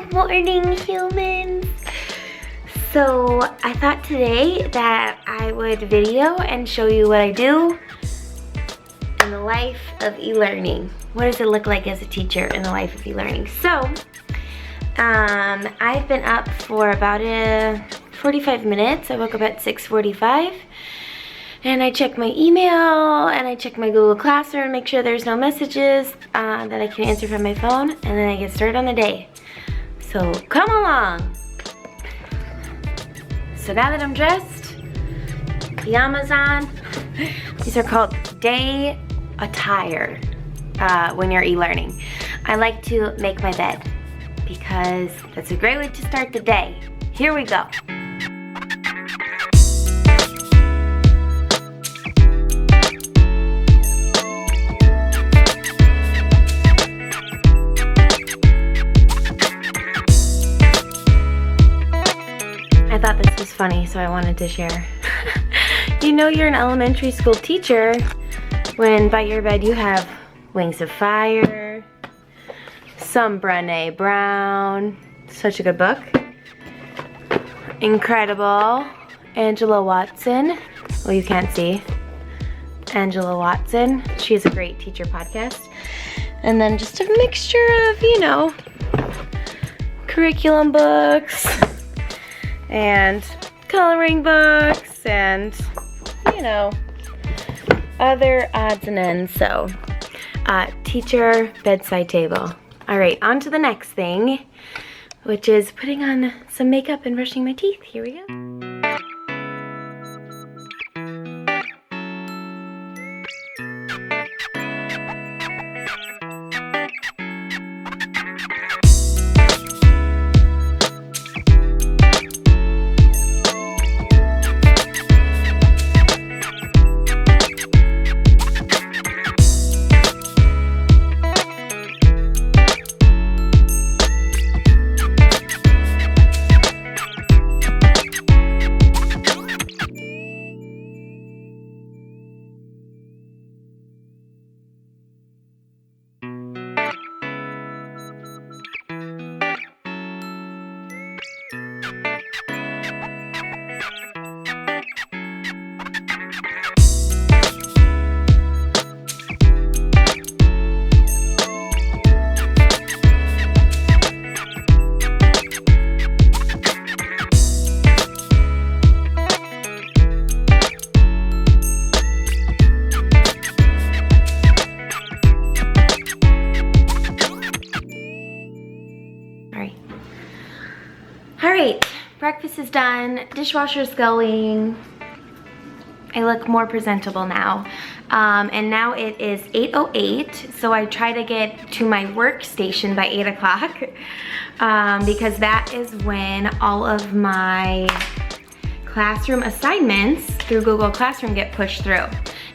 Good morning, humans. So I thought today that I would video and show you what I do in the life of e-learning. What does it look like as a teacher in the life of e-learning? So I've been up for about 45 minutes. I woke up at 6:45 and I check my email and I check my Google Classroom, make sure there's no messages that I can answer from my phone, and then I get started on the day. So come along. So now that I'm dressed, pajamas on, these are called day attire when you're e-learning. I like to make my bed because that's a great way to start the day. Here we go. I thought this was funny, so I wanted to share. You know you're an elementary school teacher when by your bed you have Wings of Fire, some Brené Brown, such a good book, Incredible, Angela Watson, well you can't see, Angela Watson, she has a great teacher podcast, and then just a mixture of, you know, curriculum books, and coloring books, and you know, other odds and ends. So teacher bedside table. All right, on to the next thing, which is putting on some makeup and brushing my teeth. Here we go. Alright, breakfast is done, dishwasher's going. I look more presentable now. And now it is 8:08, so I try to get to my workstation by 8 o'clock because that is when all of my classroom assignments through Google Classroom get pushed through.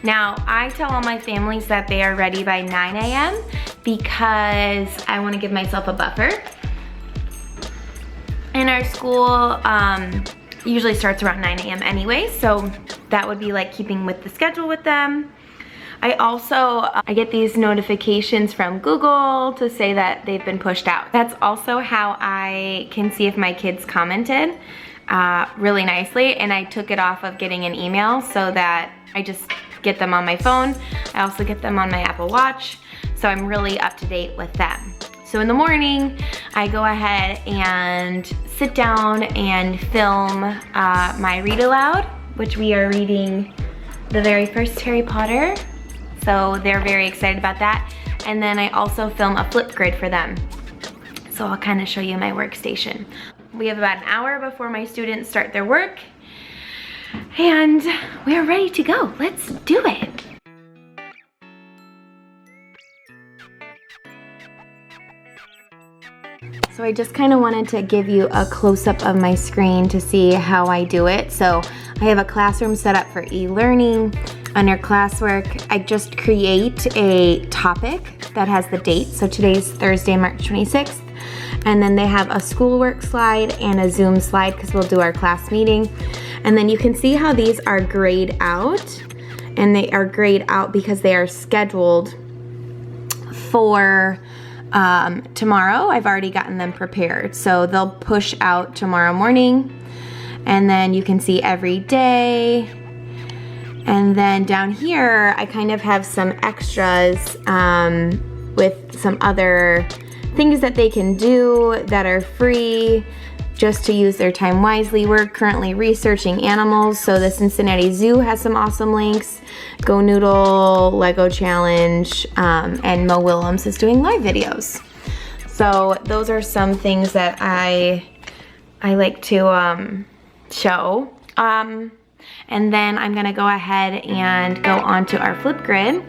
Now, I tell all my families that they are ready by 9 a.m. because I want to give myself a buffer. And our school usually starts around 9 a.m. anyway, so that would be like keeping with the schedule with them. I also, I get these notifications from Google to say that they've been pushed out. That's also how I can see if my kids commented really nicely, and I took it off of getting an email so that I just get them on my phone. I also get them on my Apple Watch, so I'm really up to date with them. So in the morning, I go ahead and sit down and film my read aloud, which we are reading the very first Harry Potter. So they're very excited about that. And then I also film a Flipgrid for them. So I'll kind of show you my workstation. We have about an hour before my students start their work. And we're ready to go. Let's do it. So I just kind of wanted to give you a close-up of my screen to see how I do it. So I have a classroom set up for e-learning. Under classwork, I just create a topic that has the date. So today's Thursday, March 26th. And then they have a schoolwork slide and a Zoom slide because we'll do our class meeting. And then you can see how these are grayed out. And they are grayed out because they are scheduled for tomorrow. I've already gotten them prepared. So they'll push out tomorrow morning, and then you can see every day. And then down here, I kind of have some extras with some other things that they can do that are free just to use their time wisely. We're currently researching animals, so the Cincinnati Zoo has some awesome links. Go Noodle, Lego Challenge, and Mo Willems is doing live videos. So those are some things that I like to show. And then I'm gonna go ahead and go onto our Flipgrid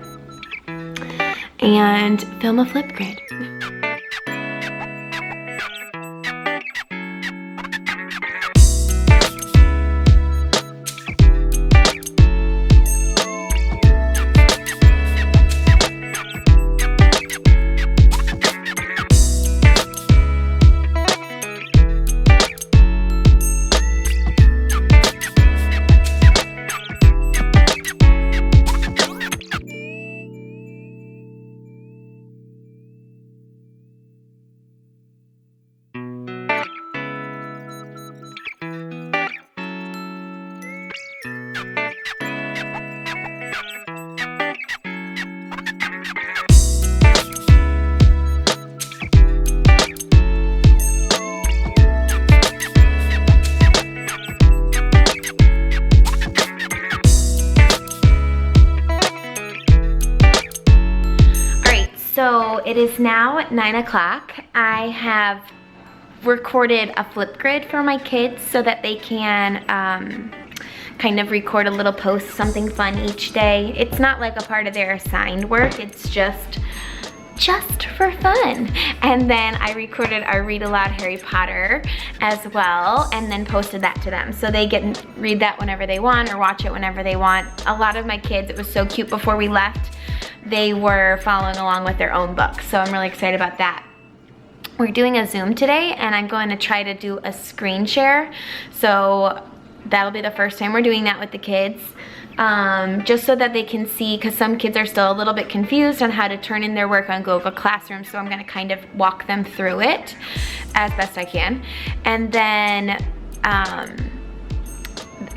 and film a Flipgrid. So it is now at 9 o'clock. I have recorded a Flipgrid for my kids so that they can kind of record a little post, something fun each day. It's not like a part of their assigned work, it's just for fun. And then I recorded our Read Aloud Harry Potter as well, and then posted that to them. So they get to read that whenever they want or watch it whenever they want. A lot of my kids, it was so cute before we left, they were following along with their own books. So I'm really excited about that. We're doing a Zoom today, and I'm going to try to do a screen share. So that'll be the first time we're doing that with the kids. Just so that they can see, because some kids are still a little bit confused on how to turn in their work on Google Classroom, so I'm gonna kind of walk them through it as best I can. And then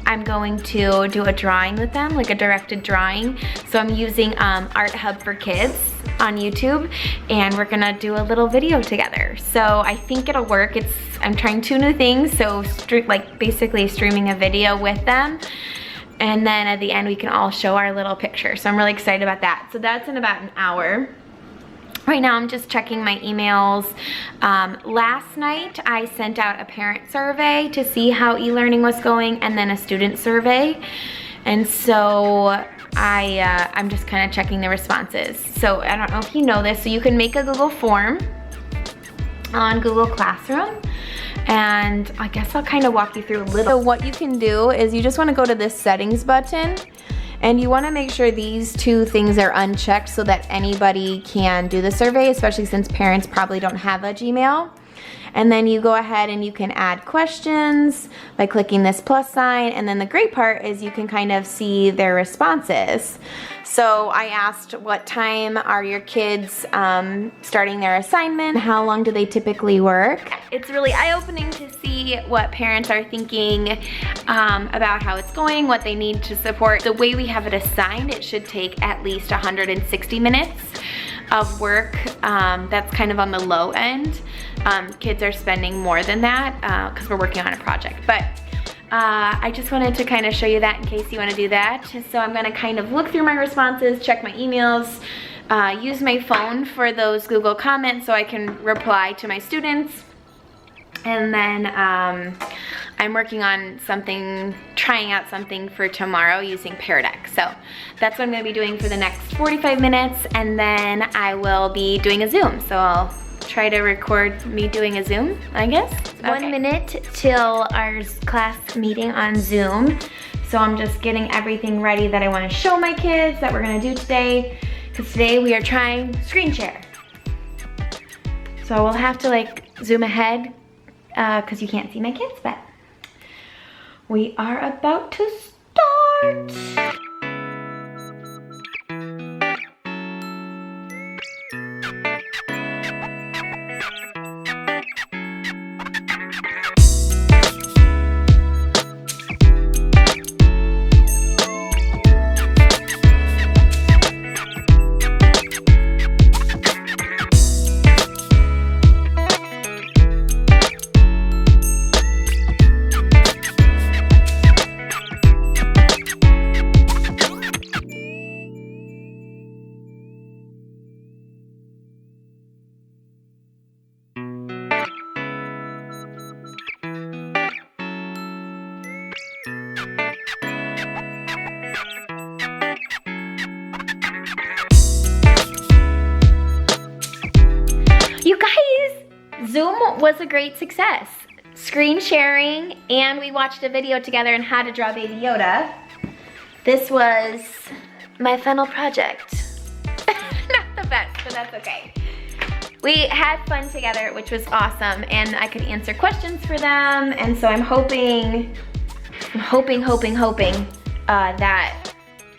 I'm going to do a drawing with them, like a directed drawing. So I'm using Art Hub for Kids on YouTube, and we're gonna do a little video together. So I think it'll work. I'm trying 2 new things, so like basically streaming a video with them, and then at the end we can all show our little picture. So I'm really excited about that. So that's in about an hour. Right now I'm just checking my emails. Last night I sent out a parent survey to see how e-learning was going, and then a student survey. And so I'm just kind of checking the responses. So I don't know if you know this, so you can make a Google form on Google Classroom, and I guess I'll kind of walk you through a little. So what you can do is you just want to go to this settings button, and you want to make sure these 2 things are unchecked so that anybody can do the survey, especially since parents probably don't have a Gmail. And then you go ahead and you can add questions by clicking this plus sign, and then the great part is you can kind of see their responses. So I asked, what time are your kids starting their assignment? How long do they typically work? It's really eye-opening to see what parents are thinking about how it's going, what they need to support. The way we have it assigned, it should take at least 160 minutes of work. That's kind of on the low end. Kids are spending more than that because we're working on a project. But I just wanted to kind of show you that in case you want to do that. So I'm going to kind of look through my responses, check my emails, use my phone for those Google comments so I can reply to my students. And then I'm working on something, trying out something for tomorrow using Pear Deck. So that's what I'm going to be doing for the next 45 minutes, and then I will be doing a Zoom. So I'll try to record me doing a Zoom, I guess. Okay. 1 minute till our class meeting on Zoom. So I'm just getting everything ready that I want to show my kids that we're going to do today, because today we are trying screen share. So we'll have to like zoom ahead because you can't see my kids, but we are about to start. was a great success. Screen sharing, and we watched a video together on how to draw Baby Yoda. This was my final project. Not the best, but that's okay. We had fun together, which was awesome, and I could answer questions for them, and so I'm hoping that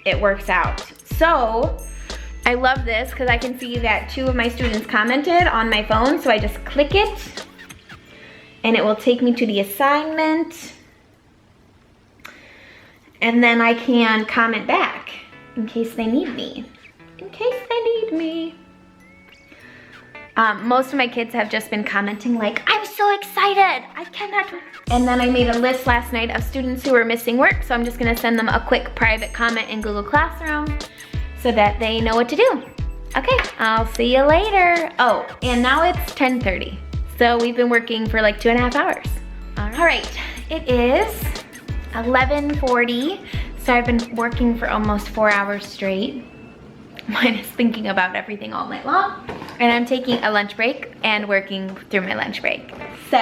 it works out. So, I love this because I can see that 2 of my students commented on my phone, so I just click it, and it will take me to the assignment, and then I can comment back in case they need me. Most of my kids have just been commenting like, I'm so excited, I cannot. And then I made a list last night of students who were missing work, so I'm just gonna send them a quick private comment in Google Classroom so that they know what to do. Okay, I'll see you later. Oh, and now it's 10:30. So we've been working for like 2.5 hours. All right, it is 11:40. So I've been working for almost 4 hours straight. Minus thinking about everything all night long. And I'm taking a lunch break and working through my lunch break. So,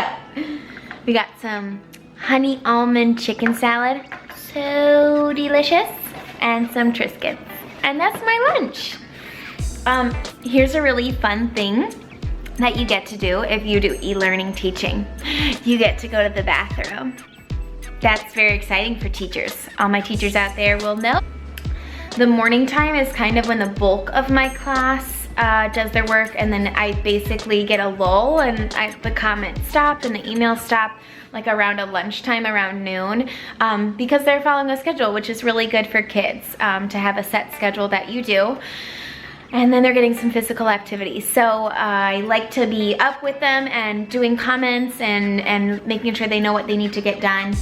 we got some honey almond chicken salad. So delicious. And some Triscuits. And that's my lunch. Here's a really fun thing that you get to do if you do e-learning teaching. You get to go to the bathroom. That's very exciting for teachers. All my teachers out there will know. The morning time is kind of when the bulk of my class does their work, and then I basically get a lull, and the comments stop and the emails stop like around a lunchtime, around noon, because they're following a schedule, which is really good for kids to have a set schedule that you do. And then they're getting some physical activity. So I like to be up with them and doing comments and making sure they know what they need to get done.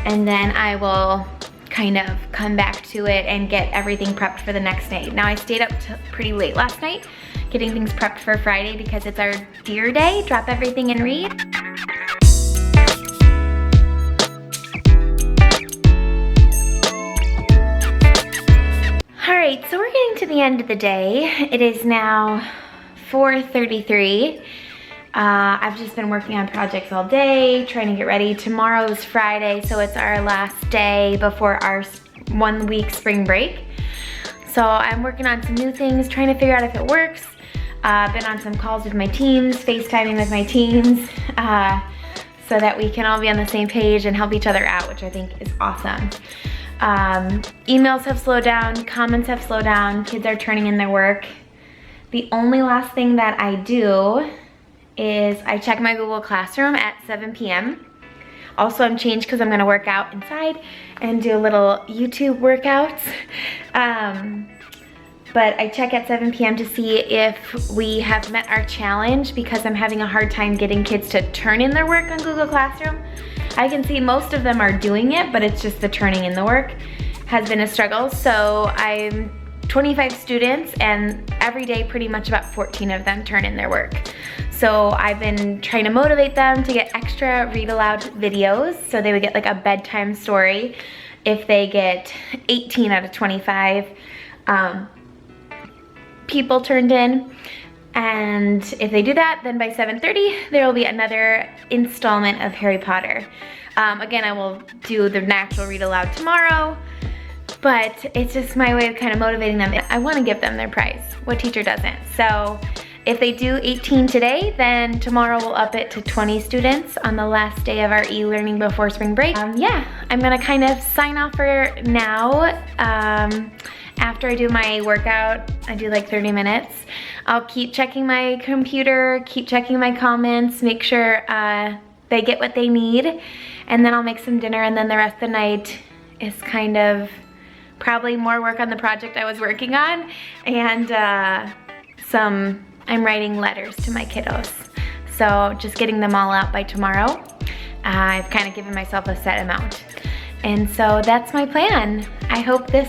And then I will kind of come back to it and get everything prepped for the next day. Now I stayed up pretty late last night getting things prepped for Friday because it's our deer day, drop everything and read. All right, so we're getting to the end of the day. It is now 4:33. I've just been working on projects all day, trying to get ready. Tomorrow's Friday, so it's our last day before our 1-week spring break. So I'm working on some new things, trying to figure out if it works. I've been on some calls with my teams, FaceTiming with my teams, so that we can all be on the same page and help each other out, which I think is awesome. Emails have slowed down, comments have slowed down, kids are turning in their work. The only last thing that I do is I check my Google Classroom at 7 p.m. Also, I'm changed because I'm gonna work out inside and do little YouTube workouts. But I check at 7 p.m. to see if we have met our challenge because I'm having a hard time getting kids to turn in their work on Google Classroom. I can see most of them are doing it, but it's just the turning in the work has been a struggle. So I'm 25 students, and every day pretty much about 14 of them turn in their work. So I've been trying to motivate them to get extra read aloud videos, so they would get like a bedtime story if they get 18 out of 25 people turned in. And if they do that, then by 7:30 there will be another installment of Harry Potter. Again, I will do the natural read aloud tomorrow, but it's just my way of kind of motivating them. I want to give them their prize. What teacher doesn't? So if they do 18 today, then tomorrow we'll up it to 20 students on the last day of our e-learning before spring break. Yeah, I'm gonna kind of sign off for now. After I do my workout, I do like 30 minutes. I'll keep checking my computer, keep checking my comments, make sure they get what they need, and then I'll make some dinner, and then the rest of the night is kind of probably more work on the project I was working on, and I'm writing letters to my kiddos. So just getting them all out by tomorrow. I've kind of given myself a set amount. And so that's my plan. I hope this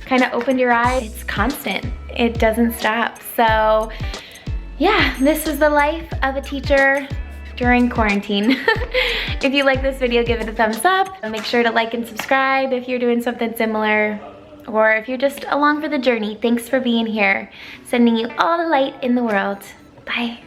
kind of opened your eyes. It's constant, it doesn't stop. So yeah, this is the life of a teacher during quarantine. If you like this video, give it a thumbs up. Make sure to like and subscribe if you're doing something similar, or if you're just along for the journey. Thanks for being here. Sending you all the light in the world. Bye.